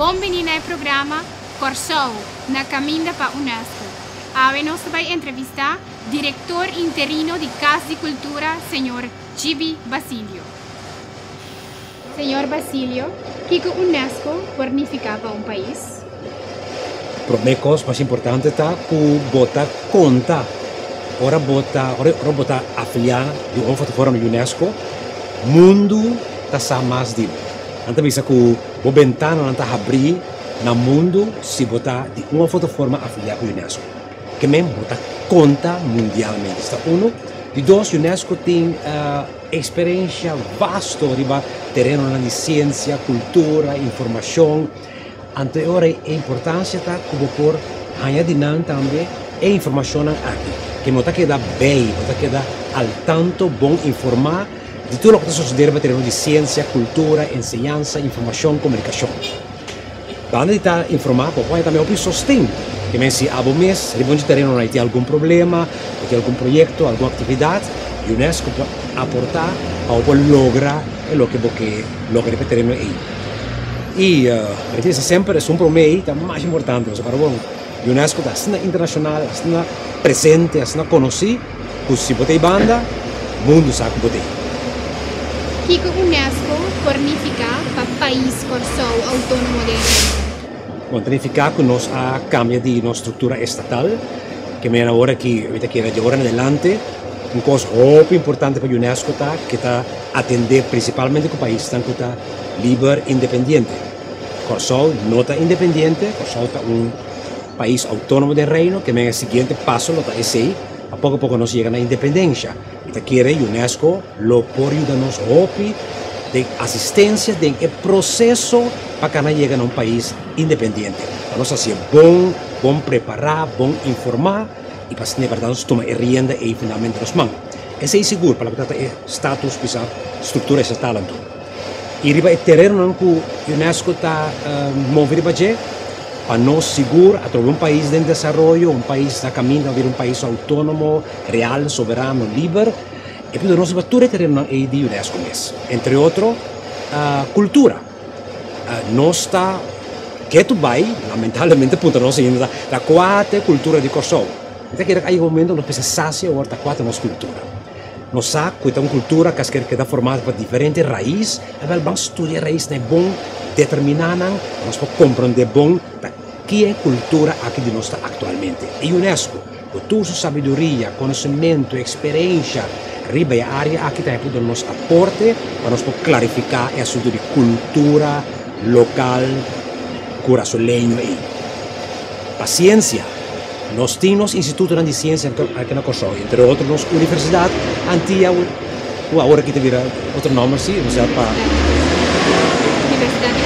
Bom-vindo ao programa Corsou, na caminho para a Unesco. Hoje nós vamos entrevistar o diretor interino de Casa de Cultura, Sr. Gibi Basilio. Sr. Basilio, o que a Unesco significa para um país? Para mim, a coisa mais importante é que botar conta. Ora botar afiliar de uma forma da Unesco, mundo está mais de. Então, isso que o ventana não está abrir no mundo se botar de uma forma afiliar com a Unesco. Que mesmo botar conta mundialmente. Está um. De dois, a Unesco tem experiência vasta riba terreno de ciência, cultura, informação. Anterior, a importância está como por añadir também a informação aqui. Que não está queda bem, não está queda al tanto bom informar de tudo o que está sucedendo no terreno de ciência, cultura, enseñanza, informação, comunicação. Quando está informar, pode também o sostém. Que mesmo se há um mês, de terreno não tem algum problema, tem algum projeto, alguma atividade, a Unesco pode aportar para lograr o que logra o terreno aí. E isso sempre é para mim é mais importante, para bom. A Unesco está internacional, está presente, está conhecida, que se botei banda, o mundo sabe que botei. O que a Unesco significa para o país Corsou autônomo de Reino? Significa que nós há cambio de nossa estrutura estatal, que é agora que de agora em adelante, uma coisa muito importante para a Unesco que está atender principalmente que o país está livre e independente. Corsou não está independente, Corsou está país autônomo de reino, que é o seguinte passo, está esse, a pouco nós chegamos à independência. E quer a Unesco lo pode ajudar-nos de assistência, de processo para que nós cheguemos a um país independente. Para nós ser bom preparar, bom informar e para ser verdade tomar a rienda e finalmente nos mãos. Esse é seguro para que o status, a estrutura estatal. E riba é terreno que a Unesco está movendo para nós seguro a través de um país em desenvolvimento, um país a caminho de um país autônomo, real, soberano, livre. E por nós tudo é terreno de Unesco mesmo. Entre outros, cultura. Nós está que tu vai, lamentavelmente, por nós ainda da quarta cultura de Corsou. Então, que aí um momento nós precisamos agora da quarta nossa cultura. Nós sabemos que é uma cultura que está formada por diferentes raízes, e vamos estudar raízes é bom determinar, nós podemos compreender bom que é cultura aqui de nós atualmente. E a Unesco, com toda sua sabedoria, conhecimento, experiência, riba a área aqui também pode nos aporte para nós clarificar o assunto de cultura local, curaçolenho e paciência. Nós temos institutos de ciência aqui na Corsou, entre outros, nossa universidade antiga, agora que te vira outro nome, sim, não sei para... Universidade de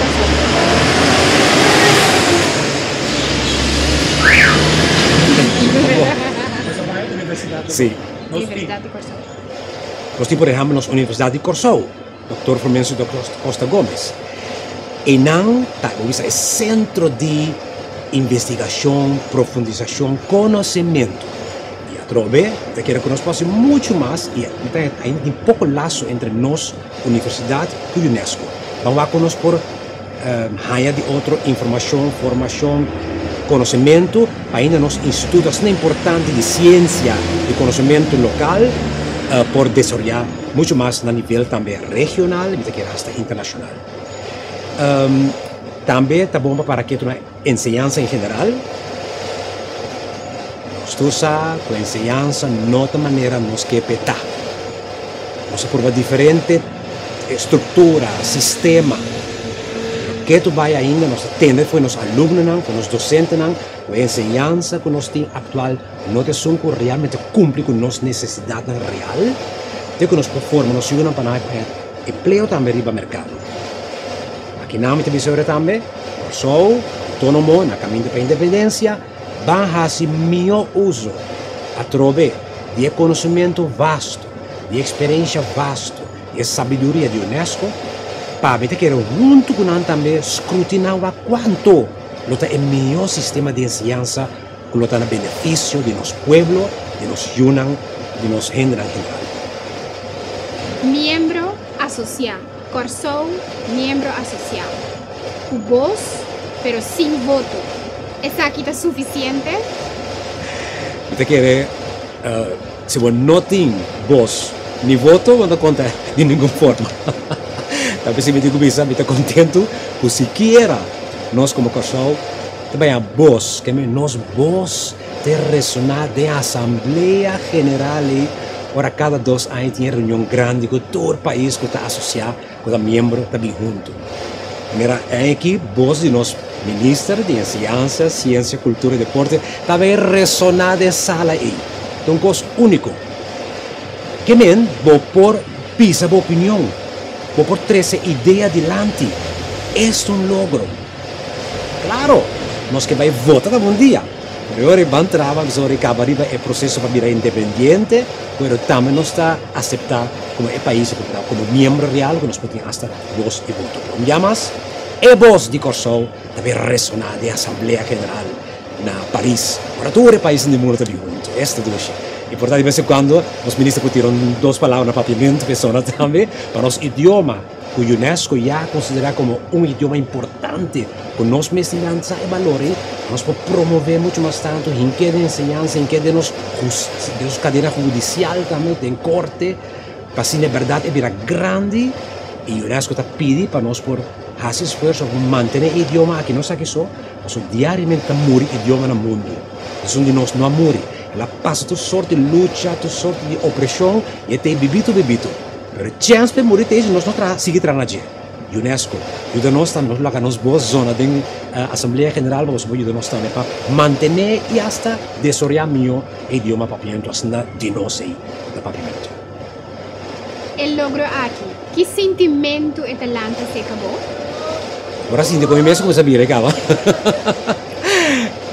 Corsou. Sim. Universidade de Corsou. Nós temos, por exemplo, na Universidade de Corsou, Dr. Fulmencio Costa Gomes. E não, é centro de investigação, profundização, conhecimento. E através de que nós passamos muito mais e ainda tem pouco laço entre nós, universidade e Unesco. Vamos a conosco por raia de outra informação, formação, conhecimento, ainda nos institutos importantes de ciência e conhecimento local por desenvolver muito mais no nível também regional e até internacional. Também está bom para que a enseñanza em geral. Nós sabemos que a enseñanza não de maneira nos que petar. Nós por diferente estrutura, sistema. Que tu vai ainda nós temos foi nos alunos, com os docentes, com a enseñanza que nós temos atual, não é só que realmente cumpre com nossas necessidades real, de que nós formamos, nos ajudam para emprego também riba mercado. Aqui na minha visão também, Corsou, autônomo, na caminho para a independência, vai fazer melhor uso através de conhecimento vasto, de experiência vasto, de sabedoria de Unesco, para ver que junto com nós também escrutinar quanto é o melhor sistema de enseñanza que está no benefício de nosso povo, de nossa Yunan, de nossa gente em geral. Miembro asociado. Corsou, miembro asociado. O vos pero sin voto. ¿Es aquí suficiente? Te quiere, si vos no tienes voz ni voto, no conta de ninguna forma. Tal vez si me digo bisa, me está contento, pues siquiera nós como Corsol, também a voz, que nos voz de resonar de Asamblea General, ora cada 2 anos tem reunião grande com todo o país que está associado, com os membros também junto. Mira, aqui, voz de nós ministro de Ciência, Ciência, Cultura e Deporte, também ressonar de sala aí. Então, coisa único. Que men, vou por pisa, vou opinião, vou por 13 ideias adiante. É logro. Claro, nós que vai votar um dia. Agora vamos trabalhar sobre o processo para virar independente, mas também nós está aceitar como é país, como membro real, que nós podemos estar voz e voto. Como chamas? É voz de Corsol, também ressonar de Assembleia General na Paris. Agora todo o país do mundo está junto. Esta duas. E portanto, de vez em quando, os ministros tiram 2 palavras no papimento, pessoas também, para nosso idioma, que o UNESCO já considera como idioma importante, com nós mesmos ensinança e valores, nós podemos promover muito mais tanto, em que de ensinança, em que de nossa cadeira judicial também, tem corte, para assim, na verdade, é virar grande, e o UNESCO está pedindo para nós por fazer esforço para manter o idioma aqui, nós aqui só, nós diariamente morrer idioma no mundo. Isso de nós não morrer. Ela passa toda sorte de luta, toda sorte de opressão, e até bebito. Mas a chance de morrer é nós não seguir trabalhando. UNESCO ajuda nós também, nós lá nos boas zonas da Assembleia General, nós ajuda nós também para manter e até desenvolver o idioma papimento, assim de nós aí, do papimento. El logro aqui, que sentimento é talante se acabou? Agora sim, depois mesmo como sabia, acaba.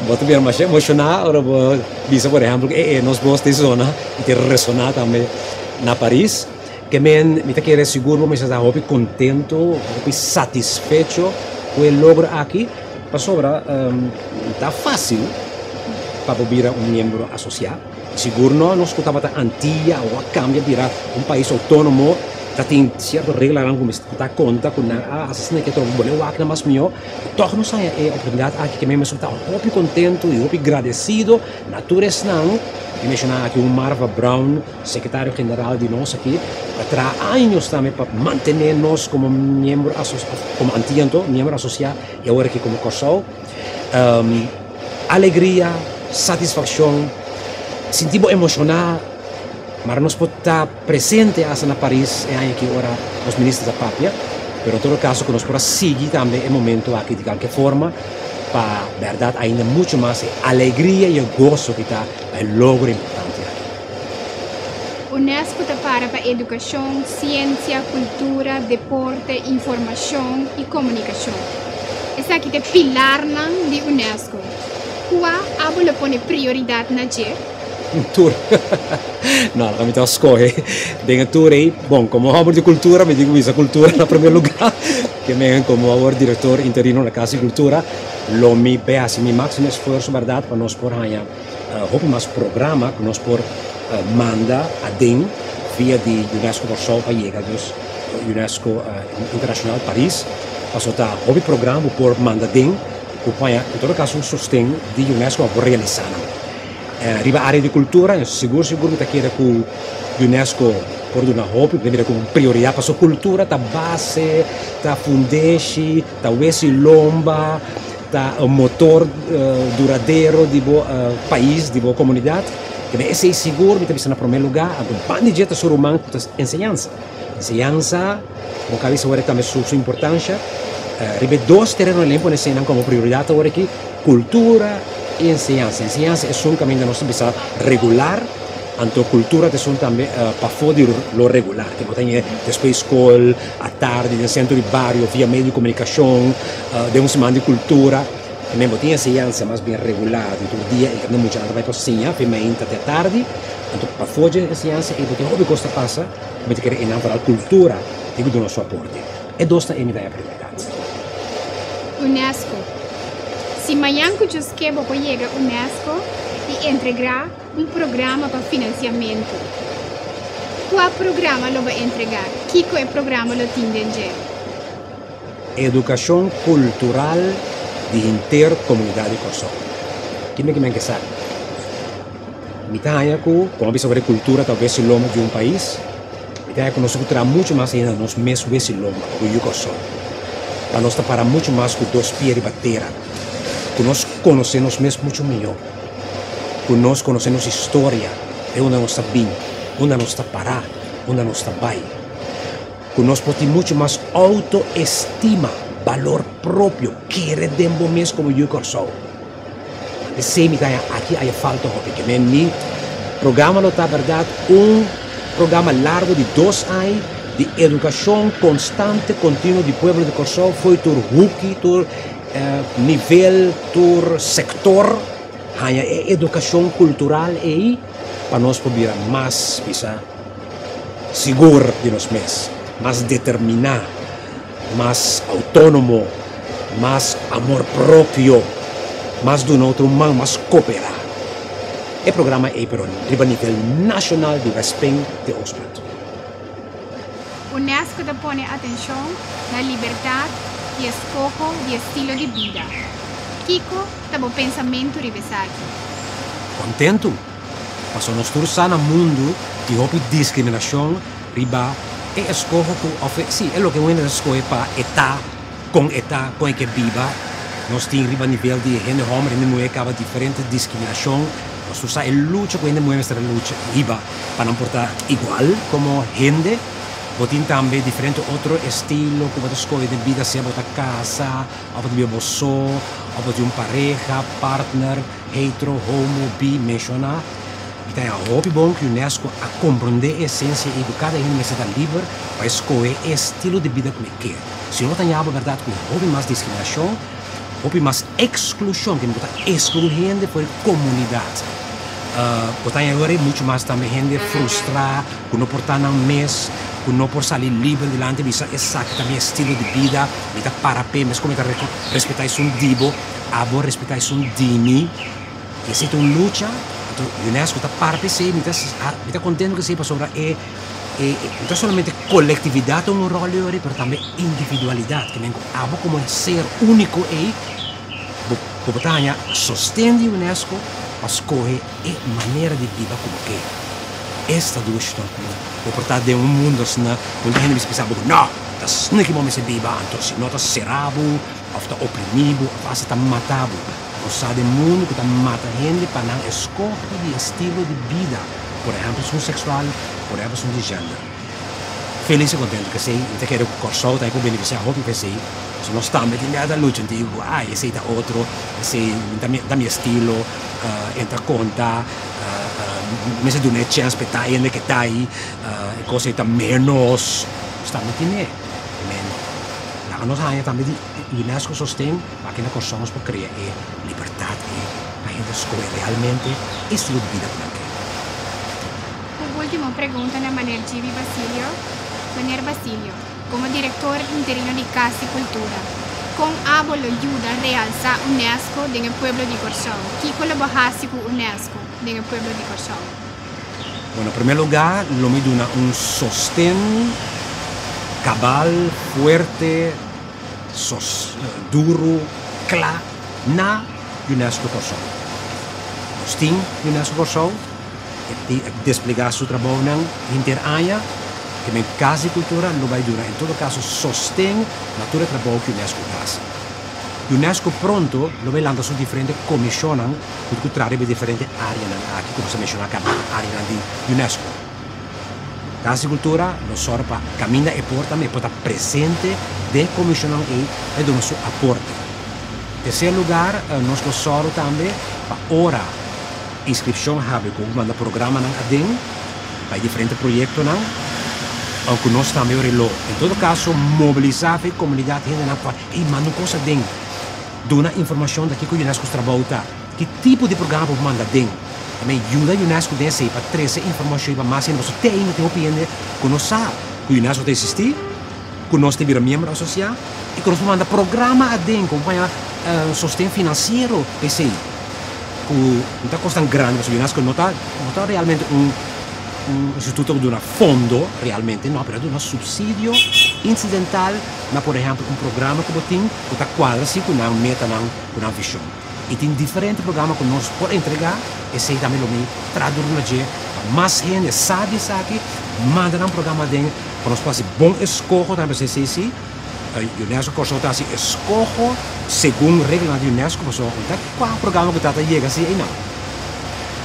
Vou te ver mais emocionado, agora vou dizer, por exemplo, que nós boas de zona e ter ressonar também na Paris, que me quer seguro, me está muito contento, muito satisfeito com o logro aqui, para sobra, está fácil para vir membro associado. Seguro não, nós escutava a Antilha ou a Câmbia virar país autônomo, tem certas regras que está conta com a assassina que estou boleu aqui mas meu todos nós temos a oportunidade aqui que mesmo está muito contente e muito agradecido natureza não e mencionar aqui o Marva Brown secretário geral de nós aqui há anos também para manter nós como membro como antigo membro associado e agora aqui como Corsol alegria satisfação sentimos emocionar. Mas nós podemos estar presentes na Paris e aqui agora os ministros da Pápia, mas em todo caso, que nós podemos seguir também o momento aqui de qualquer forma, para a verdade ainda muito mais alegria e gozo que está o logro importante aqui. UNESCO está para educação, ciência, cultura, deporte, informação e comunicação. Esse aqui é o pilar de UNESCO. Qual é a prioridade na G? Tour. Não, a gente escolhe. Tem tour aí, bom, como obra de cultura, me digo isso, a cultura no primeiro lugar, que me como agora diretor interino da Casa de Cultura, lo me peço mi máximo esforço, verdade, para nós por ganhar mais programa que nós por manda a DEN via de UNESCO Corsol para chegar dos UNESCO Internacional Paris, passou a hobby programa por manda DEN, que em todo caso sustém de UNESCO por realizar. Riba área de cultura, seguro que quer que o UNESCO por uma hobby, deve como prioridade para sua cultura, tá base, tá fundeixe, tá esse lomba, tá motor duradouro de país, de boa comunidade. Que esse é seguro, que está no primeiro lugar, a banda de jeito sur humano, ensinança. Ensinança, como cabeça agora também sua importância. Riba 2 terrenos limpo nesse como prioridade agora aqui, cultura e ensinança. Ensinança é um caminho que nós precisamos regular, então cultura é também para foder lo regular, que não tem depois escola, à tarde, no centro de bairro, via meio de comunicação, de uma semana de cultura, que mesmo tem ensinança mais bem regulada, então o dia não muito vai para sim, feminina até tarde, então para foder ensinança e porque o que passa, mas querer enamorar cultura, digo do nosso aporte. É dosta em ideia prioridade. UNESCO. Se amanhã que eu escrevo para chegar a UNESCO e entregar programa para financiamento, qual programa lo vai entregar? Que é o programa lo tem? Educação cultural de intercomunidade de Corsol. Que me que sabe? Mitad como vamos sobre cultura talvez o lomo de um país, mitad nós cultura muito mais ainda nós mesmos esse lomo o Corsol. Para nós para muito mais que dois pés de bateria, que nós conhecemos mesmo muito melhor, que nós conhecemos história, de onde nós está bem, onde nós está parar, onde nós está bem, que nós podemos muito mais autoestima, valor próprio, queremos mesmo como o Corsol. Sei me aqui há falta porque meu programa não está verdade programa largo de 2 anos de educação constante contínua do povo de Corsol foi por hook, por nível, por sector, a educação cultural e para nós poder mais seguro de nós mesmos, mais determinado, mais autônomo, mais amor próprio. Mais de outro humano, mais cooperar. O programa é para o nível nacional de respeito de Osprey. UNESCO põe atenção na liberdade e escolha de estilo de vida. Kiko tem o pensamento revisado. Contento? Mas nós estamos no mundo de discriminação, riba, e escolha que, sim, é o que eu escolho para etar com o que viva. Nós temos a nível de gente homem e mulher que há diferente discriminação. Nós usamos a luta com a mulher, esta luta para não portar igual como gente. Nós temos também diferente outro estilo, como a escolha de vida, seja a casa, ou de só, ou de pareja, partner, hetero, homo, bi, mencionar. Então é bom que a UNESCO a compreender a essência e educar a gente está livre para escolher o estilo de vida que quer. Se não tem a verdade que houve mais discriminação, houve mais exclusão, que não está excluindo por comunidade. Tem agora muito mais também gente frustrada, que não pode estar no mês, que não pode sair livre delante de exatamente estilo de vida, está para pé, mas como respeitar um dibo, abo respeitar um dini, e se é uma luta, a UNESCO está para pé, está contente que seja sobre não somente coletividade um rol, mas também individualidade, que nem abo como ser único e Botanya sostende a UNESCO a escolher a maneira de viver como que esta duas estão o portanto de mundo onde a gente pensa não, das não que momento se vive então se não está serabo ou está oprimido ou está matado ou sabe o mundo que está matando a gente para não escolher de estilo de vida por exemplo são sexual por exemplo são de gênero feliz e contente que sei então quero que o Corsol está com beneficiar a hobby que sei se nós estamos na luta digo esse é outro esse da meu estilo entra conta mas de uma chance para ainda que está aí coisa está menos estamos aqui nós ainda também a UNESCO sostém aqui na Corsol nós para criar liberdade e a gente escolher realmente estilo de vida para quem. A última pergunta na Maner Gibi Basilio, como diretor interino de Casa e Cultura, com a ajuda a realçar a UNESCO no pueblo de Corsol. Que colaborasse com a UNESCO no pueblo de Corsol? Bueno, em primeiro lugar, lo me dá sostén cabal, fuerte, duro, claro, na UNESCO Corsol. Nós temos UNESCO Corsol, e desplegar seu trabalho na interaia, que em Casa e Cultura não vai durar. Em todo caso, sostém a todo o trabalho que a UNESCO faz. A UNESCO pronto lo vai lançar su diferentes comissões que trarem diferentes áreas aqui, como se menciona a área de UNESCO. Casa e Cultura não só para caminhar e porta, mas para estar presente de comissões e dar seu aporte. Em terceiro lugar, nós só também para hora inscrição como manda programa adem para diferentes projetos aunque nós também em todo caso mobilizar a comunidade e manda coisa dentro dona informação daqui que a UNESCO trabalha que tipo de programa manda dentro também ajuda a UNESCO a para trazer informação para mais nós tem opinião que nós sabe que a UNESCO existir que nós temos membro associado e que nós manda programa dentro acompanha sustento financeiro esse que não está custando grande mas a UNESCO não está realmente un istituto de un fondo realmente, no, pero de un subsidio incidental, ma por ejemplo un programa como tiene que está cuadra así con una meta, una visión. Y tiene diferentes programas que nos puede entregar y se también lo mismo traducir más gente sabe aquí, mandan un programa de con nos pasa buen escojo también sí. UNESCO cosa así escojo según reglas de UNESCO, pues qual programa que trata llega así y no.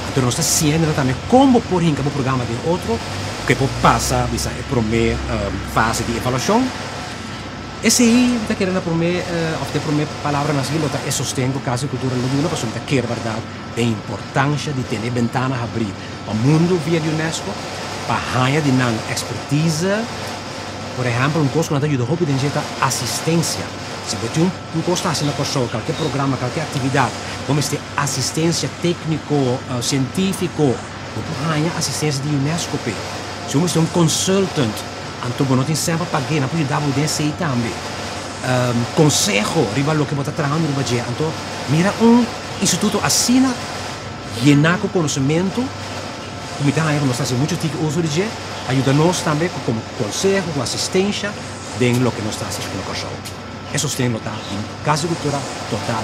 Entonces nós está haciendo também como por ejemplo o programa de outro que passa bisa a primeira fase de avaliação. Esse aí está querendo a primeira palavra na seguinte é sostengo casa e cultura lugula, porque está quer verdade a importância de ter ventanas abrir ao mundo via de UNESCO para ganhar de não expertise. Por exemplo, coisa que nos ajuda a obter assistência. Se você coisa fazendo qualquer programa, qualquer atividade, como este assistência técnico-científico, você ganha assistência de UNESCO. Se você é consultant, então você tem sempre para pagar, não pode dar o DCI também. Consejo, rival que você está trabalhando, então, mira instituto assim, llenar com conhecimento, como está aí, nós fazemos muito tipo uso de ajuda-nos também com consejo, com assistência, de lo que nós estamos fazendo no cachorro. Eso está notado en Casa de Cultura total,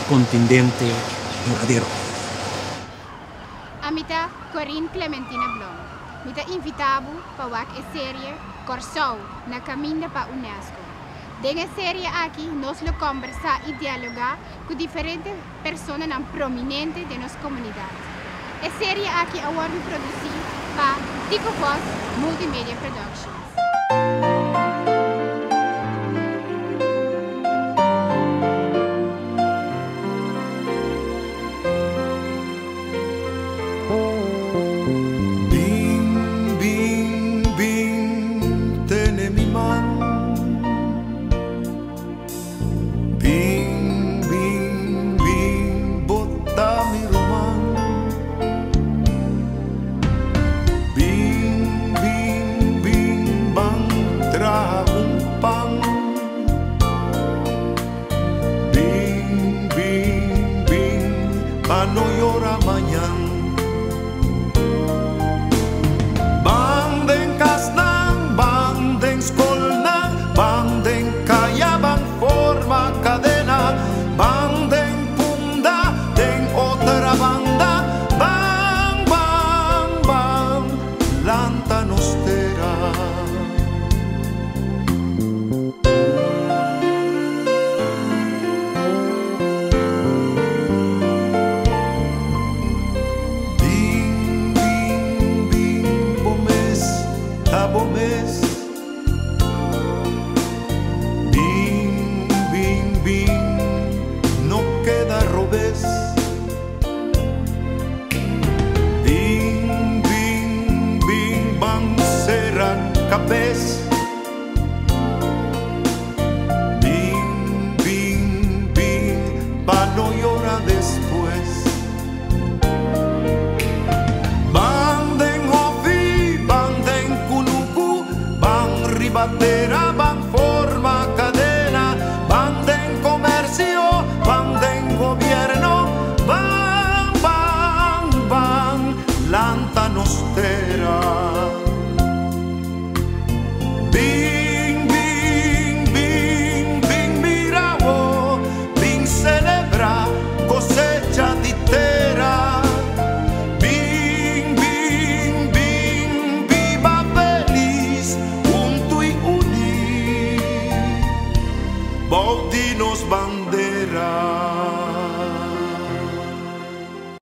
contundente, duradero. A mitad, Corinne Clementina Blom. Mita invitado para a série Corsou na caminho para UNESCO. Nessa série aqui, nós lo conversar e dialogar com diferentes pessoas prominentes de nossa comunidade. A série aqui é produzida para Tico Voz Multimedia Productions. No llora mañana. Banden kasnang, banden skolnang, banden kayabang forma cadena, banden punda, den otra banda, bang, bang, bang, lanta nostera. Bing, bing, bing, no queda robes. Bing, bing, bing, bang, serán capes. Bing, bing, bing, pa' no llorar después. Batera, van forma cadena, van en comercio, van en gobierno, van, van, van, lanta nostera. Bing, bing, bing, bing, mira, oh, bing, celebra, cosecha di terra. Bing, bing, bing, viva feliz. Baudinos bandera.